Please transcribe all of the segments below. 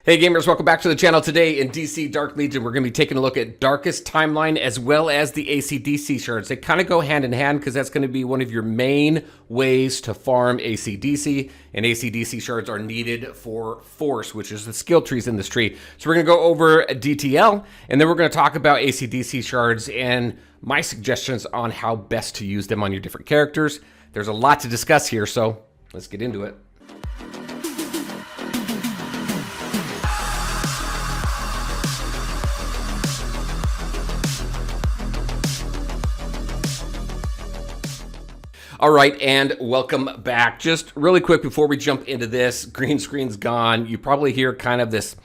Hey gamers, welcome back to the channel. Today in DC Dark Legion, we're going to be taking a look at Darkest Timeline as well as the ACDC shards. They kind of go hand in hand because that's going to be one of your main ways to farm ACDC, and ACDC shards are needed for Force, which is the skill trees in this tree. So we're going to go over DTL, and then we're going to talk about ACDC shards and my suggestions on how best to use them on your different characters. There's a lot to discuss here, so let's get into it. All right, and welcome back. Just really quick before we jump into this, green screen's gone. You probably hear kind of this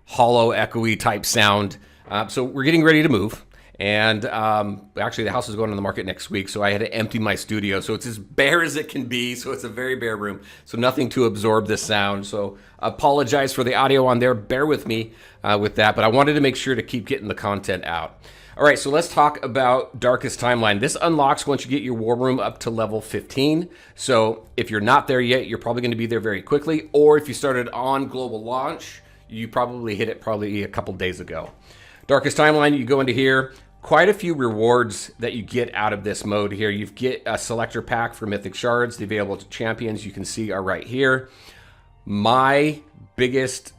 hollow, echoey type sound. So we're getting ready to move. And actually the house is going on the market next week, so I had to empty my studio. So it's as bare as it can be, so it's a very bare room. So nothing to absorb this sound. So apologize for the audio on there. Bear with me with that, but I wanted to make sure to keep getting the content out. All right, so let's talk about Darkest Timeline. This unlocks once you get your war room up to level 15. So if you're not there yet, you're probably going to be there very quickly. Or if you started on global launch, you probably hit it a couple days ago. Darkest Timeline, you go into here. Quite a few rewards that you get out of this mode here. You get a selector pack for Mythic Shards. The available champions you can see are right here. My biggest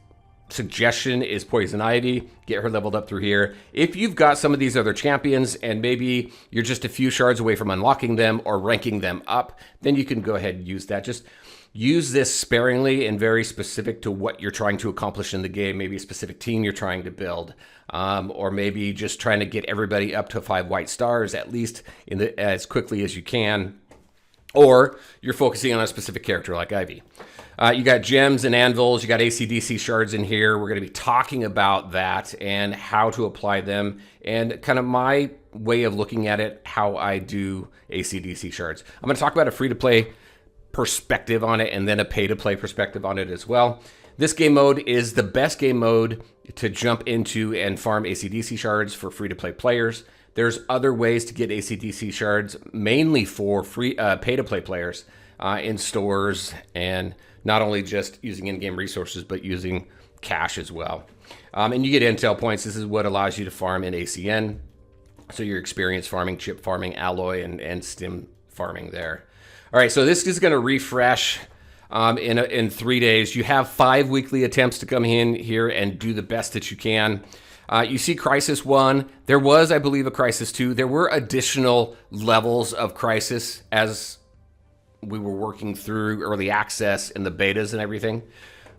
suggestion is Poison Ivy. Get her leveled up through here. If you've got some of these other champions and maybe you're just a few shards away from unlocking them or ranking them up, then you can go ahead and use that. Just use this sparingly and very specific to what you're trying to accomplish in the game. Maybe a specific team you're trying to build, or maybe just trying to get everybody up to 5 white stars at least as quickly as you can, or you're focusing on a specific character like Ivy. You got gems and anvils, you got ACDC shards in here. We're going to be talking about that and how to apply them and kind of my way of looking at it, how I do ACDC shards. I'm going to talk about a free-to-play perspective on it and then a pay-to-play perspective on it as well. This game mode is the best game mode to jump into and farm ACDC shards for free-to-play players. There's other ways to get ACDC shards, mainly for free pay-to-play players in stores, and not only just using in-game resources, but using cash as well. And you get intel points. This is what allows you to farm in ACN. So your experience farming, chip farming, alloy, and stim farming there. All right, so this is going to refresh in 3 days. You have 5 weekly attempts to come in here and do the best that you can. You see Crisis 1. There was, I believe, a Crisis 2. There were additional levels of Crisis as we were working through early access and the betas and everything.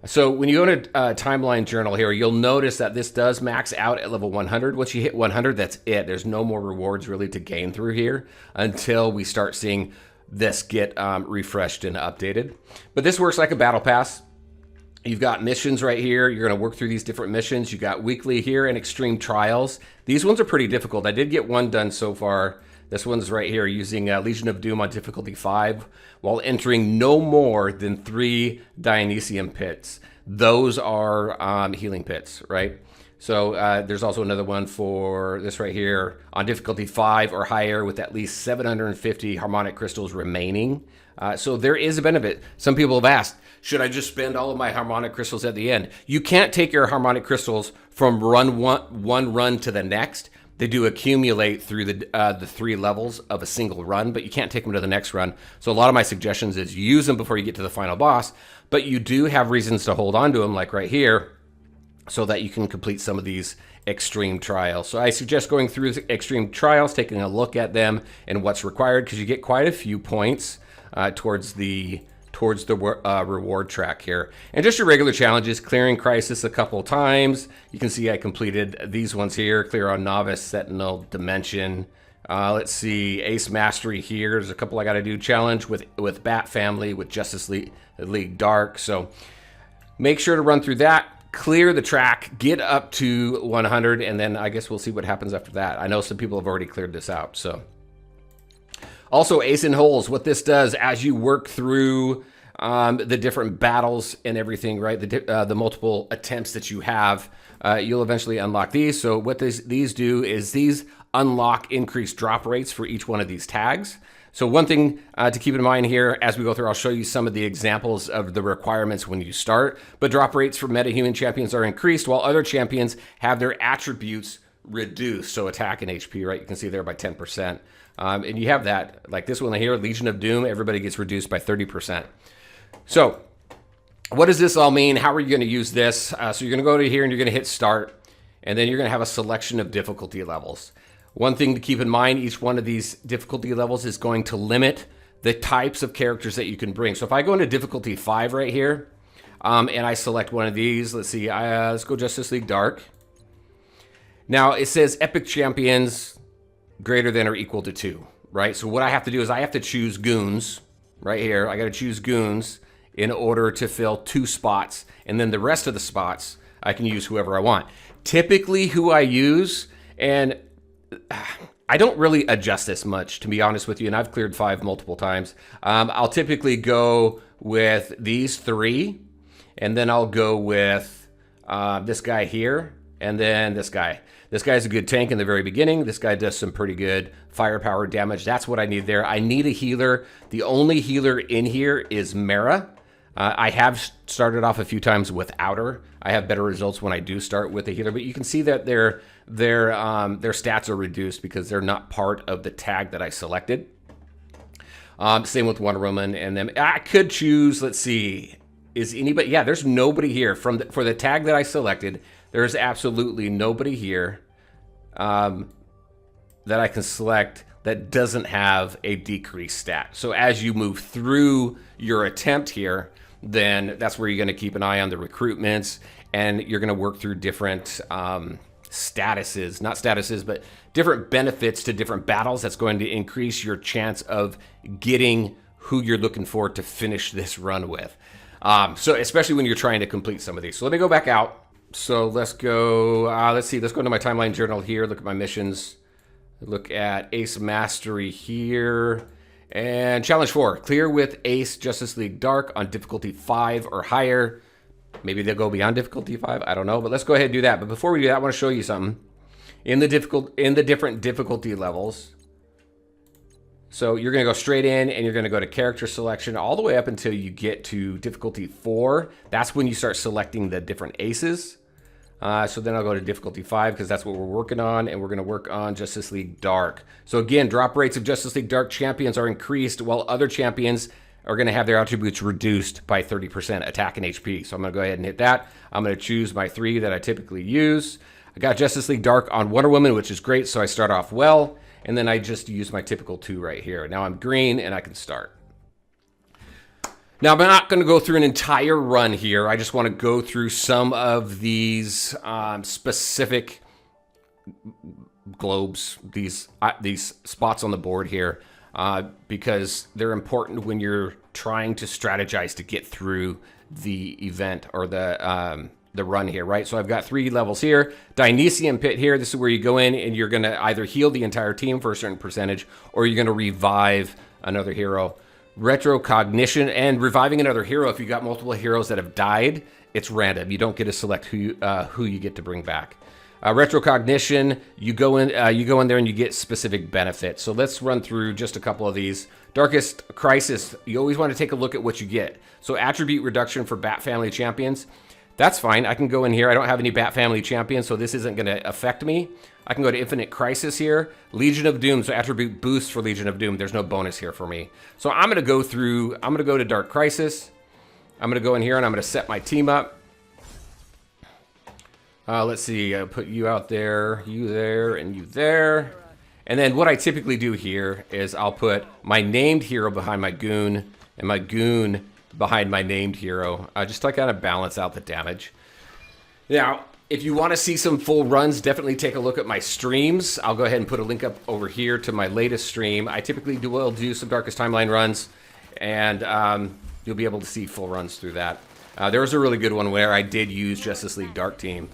So when you go to Timeline Journal here, you'll notice that this does max out at level 100. Once you hit 100, that's it. There's no more rewards really to gain through here until we start seeing this get refreshed and updated. But this works like a battle pass. You've got missions right here. You're going to work through these different missions. You got weekly here and extreme trials. These ones are pretty difficult. I did get one done so far. This one's right here, using Legion of Doom on difficulty 5 while entering no more than 3 Dionysium pits. Those are healing pits, right? So there's also another one for this right here on difficulty 5 or higher with at least 750 harmonic crystals remaining. So there is a benefit. Some people have asked, should I just spend all of my harmonic crystals at the end? You can't take your harmonic crystals from one run to the next. They do accumulate through the 3 levels of a single run, but you can't take them to the next run. So a lot of my suggestions is use them before you get to the final boss, but you do have reasons to hold on to them, like right here, so that you can complete some of these extreme trials. So I suggest going through extreme trials, taking a look at them and what's required, because you get quite a few points towards the reward track here. And just your regular challenges, clearing Crisis a couple times. You can see I completed these ones here, clear on Novice, Sentinel, Dimension. Let's see, Ace Mastery here. There's a couple I got to do. Challenge with Bat Family, with Justice League Dark. So make sure to run through that, clear the track, get up to 100, and then I guess we'll see what happens after that. I know some people have already cleared this out, so. Also, Ace in Holes, what this does as you work through the different battles and everything, right? The multiple attempts that you have, you'll eventually unlock these. So what these do is these unlock increased drop rates for each one of these tags. So one thing to keep in mind here as we go through, I'll show you some of the examples of the requirements when you start. But drop rates for metahuman champions are increased while other champions have their attributes reduced. So attack and HP, right? You can see there by 10%. And you have that, like this one here, Legion of Doom, everybody gets reduced by 30%. So what does this all mean? How are you going to use this? So you're going to go to here and you're going to hit start, and then you're going to have a selection of difficulty levels. One thing to keep in mind, each one of these difficulty levels is going to limit the types of characters that you can bring. So if I go into difficulty 5 right here, and I select one of these, let's see, let's go Justice League Dark. Now it says epic champions greater than or equal to 2, right? So what I have to do is I have to choose goons right here. I got to choose goons in order to fill 2 spots. And then the rest of the spots, I can use whoever I want. Typically who I use, and I don't really adjust this much, to be honest with you, and I've cleared 5 multiple times. I'll typically go with these 3, and then I'll go with this guy here, and then this guy. This guy's a good tank in the very beginning. This guy does some pretty good firepower damage. That's what I need there. I need a healer. The only healer in here is Mara. I have started off a few times without her. I have better results when I do start with a healer, but you can see that their stats are reduced because they're not part of the tag that I selected. Same with Wonder Woman, and then I could choose. Let's see, is anybody? Yeah, there's nobody here for the tag that I selected. There's absolutely nobody here that I can select that doesn't have a decreased stat. So as you move through your attempt here, then that's where you're going to keep an eye on the recruitments, and you're going to work through different statuses, not statuses, but different benefits to different battles. That's going to increase your chance of getting who you're looking for to finish this run with. So especially when you're trying to complete some of these. So let me go back out. So let's go, let's see, let's go into my timeline journal here, look at my missions, look at Ace Mastery here, and Challenge 4, clear with Ace Justice League Dark on difficulty 5 or higher. Maybe they'll go beyond difficulty 5, I don't know, but let's go ahead and do that. But before we do that, I want to show you something. In the different difficulty levels, so you're going to go straight in and you're going to go to character selection all the way up until you get to difficulty 4. That's when you start selecting the different aces. So then I'll go to difficulty 5 because that's what we're working on, and we're going to work on Justice League Dark. So again, drop rates of Justice League Dark champions are increased while other champions are going to have their attributes reduced by 30% attack and HP. So I'm going to go ahead and hit that. I'm going to choose my 3 that I typically use. I got Justice League Dark on Wonder Woman, which is great, so I start off well. And then I just use my typical 2 right here. Now I'm green and I can start. Now I'm not going to go through an entire run here. I just want to go through some of these specific globes, these spots on the board here, because they're important when you're trying to strategize to get through the event or the run here, right? So I've got 3 levels here. Dionysian Pit here, this is where you go in and you're going to either heal the entire team for a certain percentage, or you're going to revive another hero. Retrocognition, and reviving another hero, if you got multiple heroes that have died, it's random. You don't get to select who you get to bring back. Retrocognition, you go in there and you get specific benefits. So let's run through just a couple of these. Darkest Crisis, you always want to take a look at what you get. So attribute reduction for Bat Family champions. That's fine. I can go in here. I don't have any Bat Family champions, so this isn't going to affect me. I can go to Infinite Crisis here. Legion of Doom, so attribute boost for Legion of Doom. There's no bonus here for me. So I'm going to go through, I'm going to go to Dark Crisis. I'm going to go in here and I'm going to set my team up. Let's see, I'll put you out there, you there, and you there. And then what I typically do here is I'll put my named hero behind my goon and my goon behind my named hero, just to kind of balance out the damage. Now, if you want to see some full runs, definitely take a look at my streams. I'll go ahead and put a link up over here to my latest stream. I typically will do some Darkest Timeline runs, and you'll be able to see full runs through that. There was a really good one where I did use Justice League Dark Team,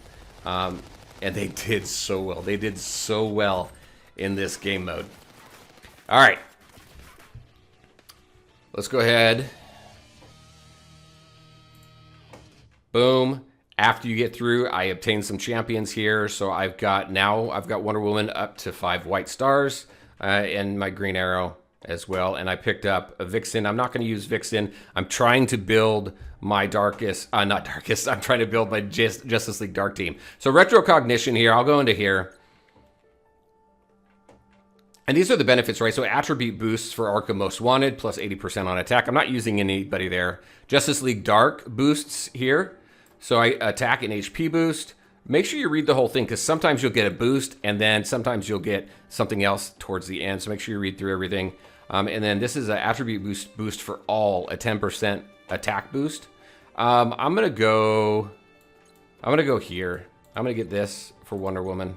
and they did so well. They did so well in this game mode. All right. Let's go ahead. Boom. After you get through, I obtain some champions here. So I've got Wonder Woman up to 5 white stars, and my Green Arrow as well. And I picked up a Vixen. I'm not going to use Vixen. I'm trying to build my Darkest, not Darkest, I'm trying to build my Justice League Dark team. So Retrocognition here, I'll go into here. And these are the benefits, right? So attribute boosts for Arkham Most Wanted, plus 80% on attack. I'm not using anybody there. Justice League Dark boosts here. So I attack and HP boost. Make sure you read the whole thing, because sometimes you'll get a boost, and then sometimes you'll get something else towards the end. So make sure you read through everything. And then this is an attribute boost for all, a 10% attack boost. I'm gonna go here. I'm gonna get this for Wonder Woman.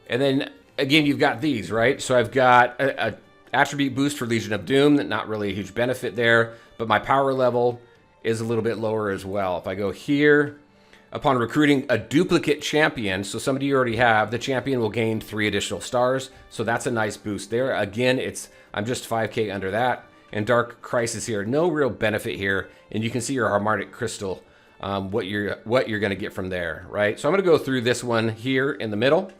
And then again, you've got these, right? So I've got a attribute boost for Legion of Doom, not really a huge benefit there, but my power level is a little bit lower as well. If I go here, upon recruiting a duplicate champion, so somebody you already have, the champion will gain 3 additional stars. So that's a nice boost there. Again, I'm just 5k under that. And Dark Crisis here, no real benefit here. And you can see your Harmonic Crystal, what you're going to get from there, right? So I'm going to go through this one here in the middle.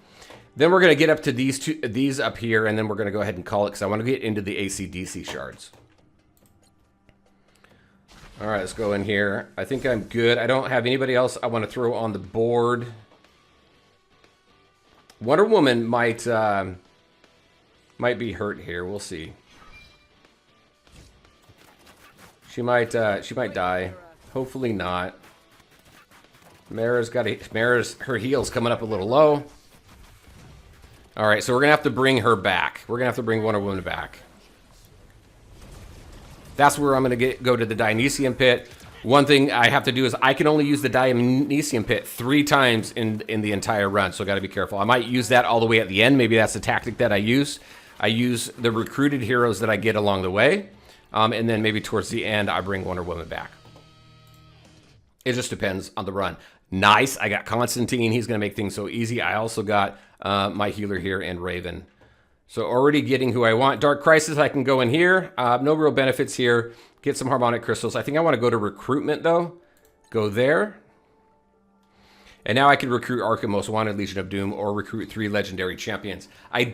Then we're going to get up to these up here, and then we're going to go ahead and call it, because I want to get into the ACDC shards. All right, let's go in here. I think I'm good. I don't have anybody else I want to throw on the board. Wonder Woman might be hurt here. We'll see. She might die. Hopefully not. Her heel's coming up a little low. All right, so we're gonna have to bring her back. We're gonna have to bring Wonder Woman back. That's where I'm gonna go to the Dionysium Pit. One thing I have to do is I can only use the Dionysium Pit 3 times in the entire run, so I gotta be careful. I might use that all the way at the end. Maybe that's the tactic that I use. I use the recruited heroes that I get along the way, and then maybe towards the end I bring Wonder Woman back. It just depends on the run. Nice, I got Constantine. He's gonna make things so easy. I also got my healer here and Raven. So already getting who I want. Dark Crisis, I can go in here. No real benefits here. Get some Harmonic Crystals. I think I want to go to Recruitment, though. Go there. And now I can recruit Arkham Most Wanted, Legion of Doom, or recruit 3 Legendary Champions. I'm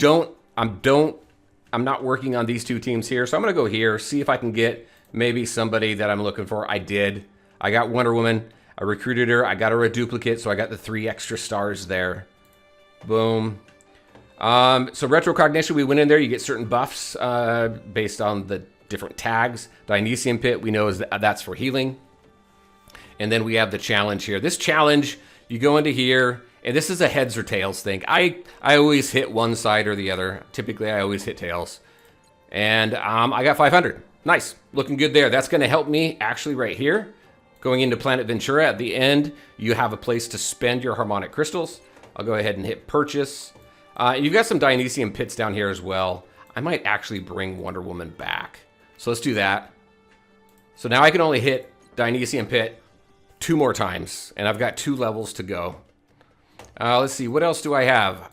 not working on these 2 teams here, so I'm going to go here, see if I can get maybe somebody that I'm looking for. I did. I got Wonder Woman. I recruited her. I got her a duplicate, so I got the 3 extra stars there. Boom. So Retrocognition, we went in there. You get certain buffs based on the different tags. Dionysium Pit, we know that's for healing. And then we have the challenge here. This challenge, you go into here, and this is a heads or tails thing. I always hit one side or the other. Typically, I always hit tails. And I got 500. Nice. Looking good there. That's going to help me actually right here. Going into Planet Ventura, at the end, you have a place to spend your Harmonic Crystals. I'll go ahead and hit purchase. You've got some Dionysium Pits down here as well. I might actually bring Wonder Woman back. So let's do that. So now I can only hit Dionysium Pit 2 more times, and I've got 2 levels to go. Let's see, what else do I have?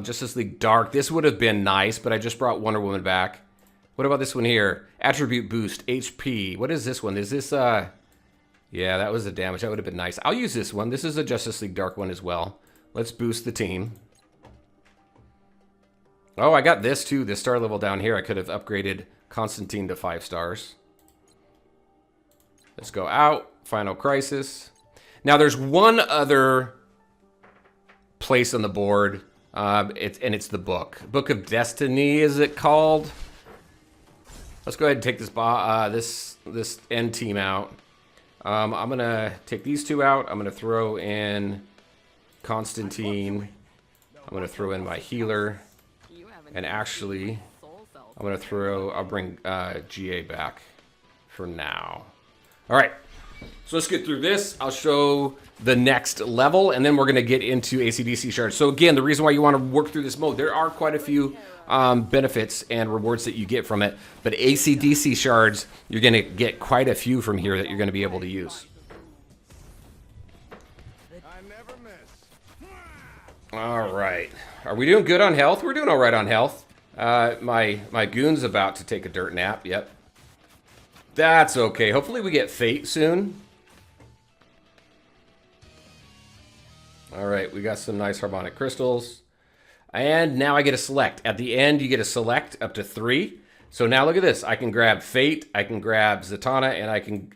Justice League Dark. This would have been nice, but I just brought Wonder Woman back. What about this one here? Attribute Boost, HP. What is this one? Is this, yeah, that was the damage. That would have been nice. I'll use this one. This is a Justice League Dark one as well. Let's boost the team. Oh, I got this too. This star level down here. I could have upgraded Constantine to 5 stars. Let's go out. Final Crisis. Now there's one other place on the board. It's the book. Book of Destiny, is it called? Let's go ahead and take this end team out. I'm gonna take these 2 out. I'm gonna throw in Constantine. I'm gonna throw in my healer. And actually, I'll bring GA back for now. All right, so let's get through this. I'll show the next level, and then we're gonna get into ACDC shards. So again, the reason why you wanna work through this mode, there are quite a few benefits and rewards that you get from it, but ACDC shards, you're gonna get quite a few from here that you're gonna be able to use. All right. Are we doing good on health? We're doing all right on health. My goon's about to take a dirt nap. Yep. That's okay. Hopefully we get Fate soon. All right. We got some nice Harmonic Crystals. And now I get to select. At the end, you get to select up to 3. So now look at this. I can grab Fate, I can grab Zatanna, and I can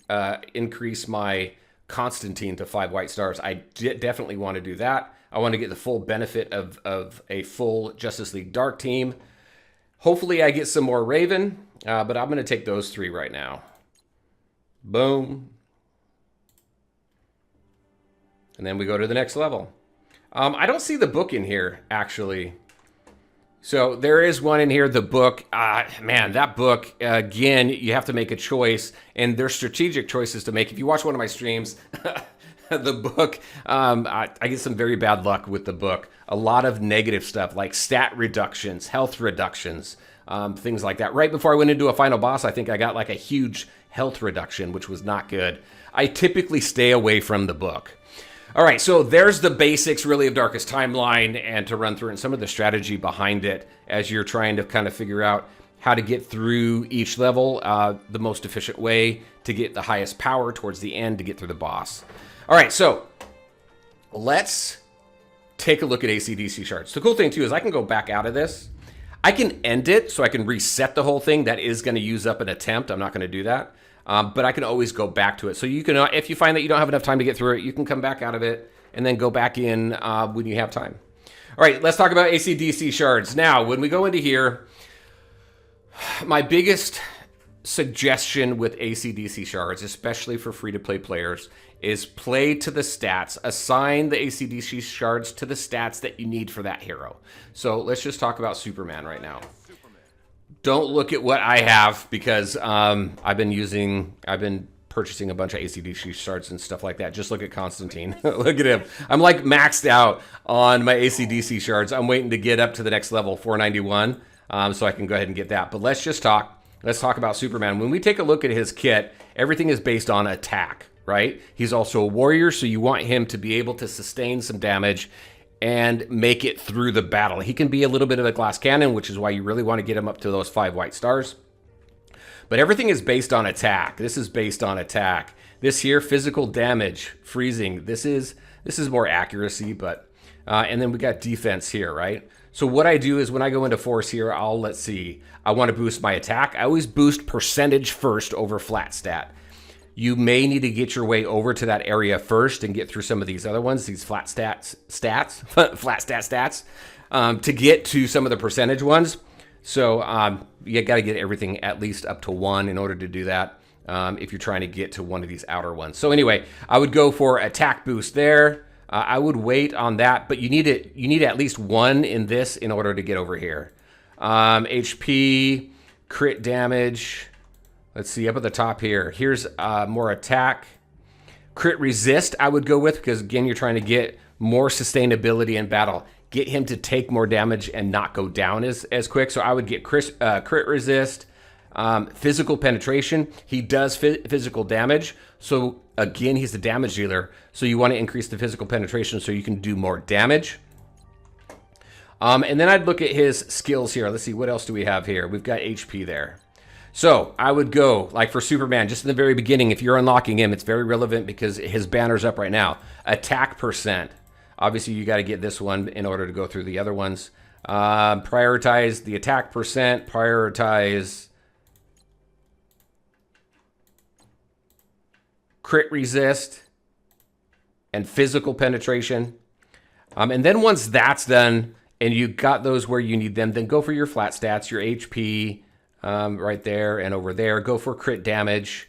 increase my Constantine to 5 white stars. I definitely want to do that. I want to get the full benefit of a full Justice League Dark team. Hopefully I get some more Raven, but I'm going to take those 3 right now. Boom. And then we go to the next level. I don't see the book in here, actually. So there is one in here, the book. Man, that book, again, you have to make a choice, and there's strategic choices to make. If you watch one of my streams, the book, I get some very bad luck with the book. A lot of negative stuff, like stat reductions, health reductions, things like that. Right before I went into a final boss, I think I got like a huge health reduction, which was not good. I typically stay away from the book. All right, so there's the basics, really, of Darkest Timeline, and to run through and some of the strategy behind it as you're trying to kind of figure out how to get through each level, the most efficient way to get the highest power towards the end to get through the boss. All right, so let's take a look at ACDC Shards. The cool thing, too, is I can go back out of this. I can end it, so I can reset the whole thing. That is going to use up an attempt. I'm not going to do that. But I can always go back to it. So you can, if you find that you don't have enough time to get through it, you can come back out of it and then go back in when you have time. All right, let's talk about ACDC Shards. Now, when we go into here, my biggest suggestion with ACDC Shards, especially for free-to-play players, is play to the stats. Assign the ACDC Shards to the stats that you need for that hero. So let's just talk about Superman right now. Don't look at what I have, because I've been purchasing a bunch of ACDC Shards and stuff like that. Just look at Constantine. Look at him. I'm like maxed out on my ACDC Shards. I'm waiting to get up to the next level, 491, so I can go ahead and get that. But let's talk about Superman. When we take a look at his kit, everything is based on attack, right? He's also a warrior, so you want him to be able to sustain some damage and make it through the battle. He can be a little bit of a glass cannon, which is why you really want to get him up to those 5 white stars. But everything is based on attack. This is based on attack. This here, physical damage, freezing. This is more accuracy, but and then we got defense here, right? So what I do is when I go into force here, let's see. I want to boost my attack. I always boost percentage first over flat stat. You may need to get your way over to that area first and get through some of these other ones, these flat stat stats, to get to some of the percentage ones. So you got to get everything at least up to 1 in order to do that, if you're trying to get to one of these outer ones. So anyway, I would go for attack boost there. I would wait on that, but you need at least 1 in this in order to get over here. HP, crit damage. Let's see, up at the top here. Here's more attack. Crit resist I would go with, because again, you're trying to get more sustainability in battle. Get him to take more damage and not go down as quick. So I would get crit resist. Physical penetration. He does physical damage. So again, he's the damage dealer. So you want to increase the physical penetration so you can do more damage. And then I'd look at his skills here. Let's see, what else do we have here? We've got HP there. So I would go, like for Superman, just in the very beginning, if you're unlocking him, it's very relevant because his banner's up right now. Attack percent. Obviously, you got to get this one in order to go through the other ones. Prioritize the attack percent. Prioritize crit resist and physical penetration. And then once that's done and you got those where you need them, then go for your flat stats, your HP, right there and over there. Go for crit damage.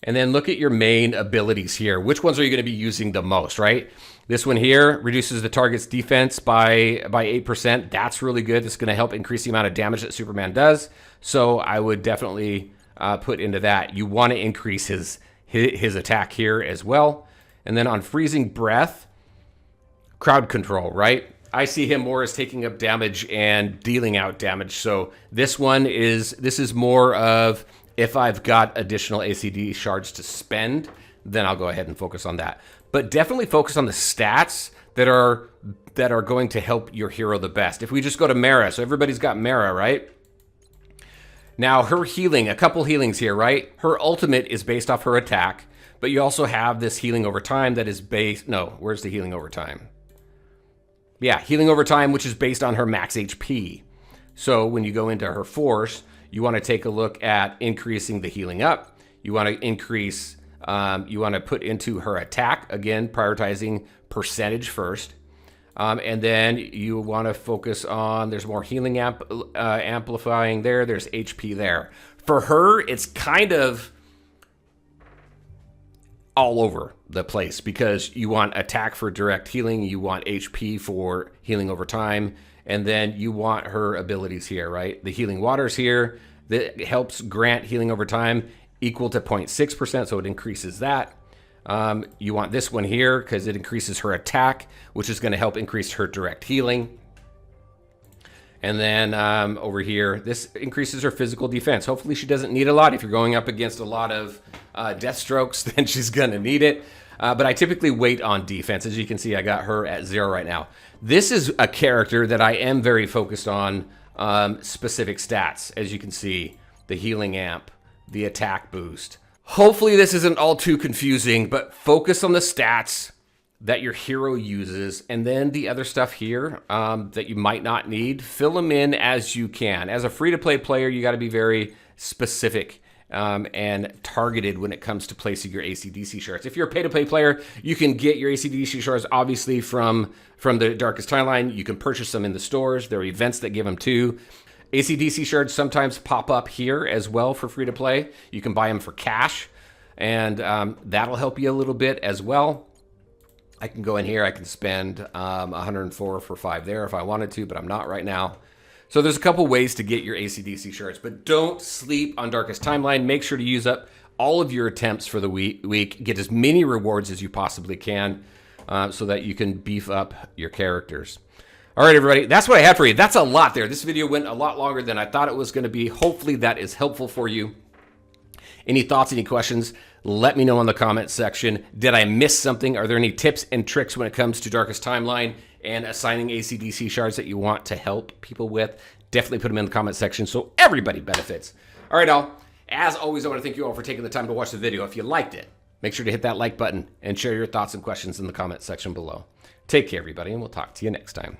And then look at your main abilities here. Which ones are you going to be using the most, right? This one here reduces the target's defense by 8%. That's really good. It's going to help increase the amount of damage that Superman does. So I would definitely put into that. You want to increase his attack here as well. And then on freezing breath, crowd control, right? I see him more as taking up damage and dealing out damage. So this is more of, if I've got additional ACD shards to spend, then I'll go ahead and focus on that. But definitely focus on the stats that are going to help your hero the best. If we just go to Mara, so everybody's got Mara, right? Now her healing, a couple healings here, right? Her ultimate is based off her attack, but you also have this healing over time that is based, no, where's the healing over time? Yeah, healing over time, which is based on her max HP. So when you go into her force, You want to take a look at increasing the healing up. You want to increase, you want to put into her attack, again, prioritizing percentage first. And then you want to focus on, there's more healing amplifying there. There's HP there. For her, it's kind of all over the place because you want attack for direct healing. You want HP for healing over time. And then you want her abilities here, right? The healing waters here that helps grant healing over time equal to 0.6%. So it increases that. You want this one here because it increases her attack, which is going to help increase her direct healing. And then over here, this increases her physical defense. Hopefully she doesn't need a lot. If you're going up against a lot of death strokes, then she's going to need it. But I typically wait on defense. As you can see, I got her at 0 right now. This is a character that I am very focused on specific stats. As you can see, the healing amp, the attack boost. Hopefully this isn't all too confusing, but focus on the stats that your hero uses, and then the other stuff here that you might not need, fill them in as you can. As a free-to-play player, you got to be very specific and targeted when it comes to placing your ACDC shards. If you're a pay-to-play player, you can get your ACDC shards obviously from the Darkest Timeline. You can purchase them in the stores. There are events that give them too. ACDC shards sometimes pop up here as well for free-to-play. You can buy them for cash, and that'll help you a little bit as well. I can go in here, I can spend 104 for 5 there if I wanted to, but I'm not right now. So there's a couple ways to get your ACDC shards, but don't sleep on Darkest Timeline. Make sure to use up all of your attempts for the week. Get as many rewards as you possibly can so that you can beef up your characters. All right, everybody, that's what I had for you. That's a lot there. This video went a lot longer than I thought it was going to be. Hopefully that is helpful for you. Any thoughts, any questions, let me know in the comment section. Did I miss something? Are there any tips and tricks when it comes to Darkest Timeline and assigning ACDC shards that you want to help people with? Definitely put them in the comment section so everybody benefits. All right, all. As always, I want to thank you all for taking the time to watch the video. If you liked it, make sure to hit that like button and share your thoughts and questions in the comment section below. Take care, everybody, and we'll talk to you next time.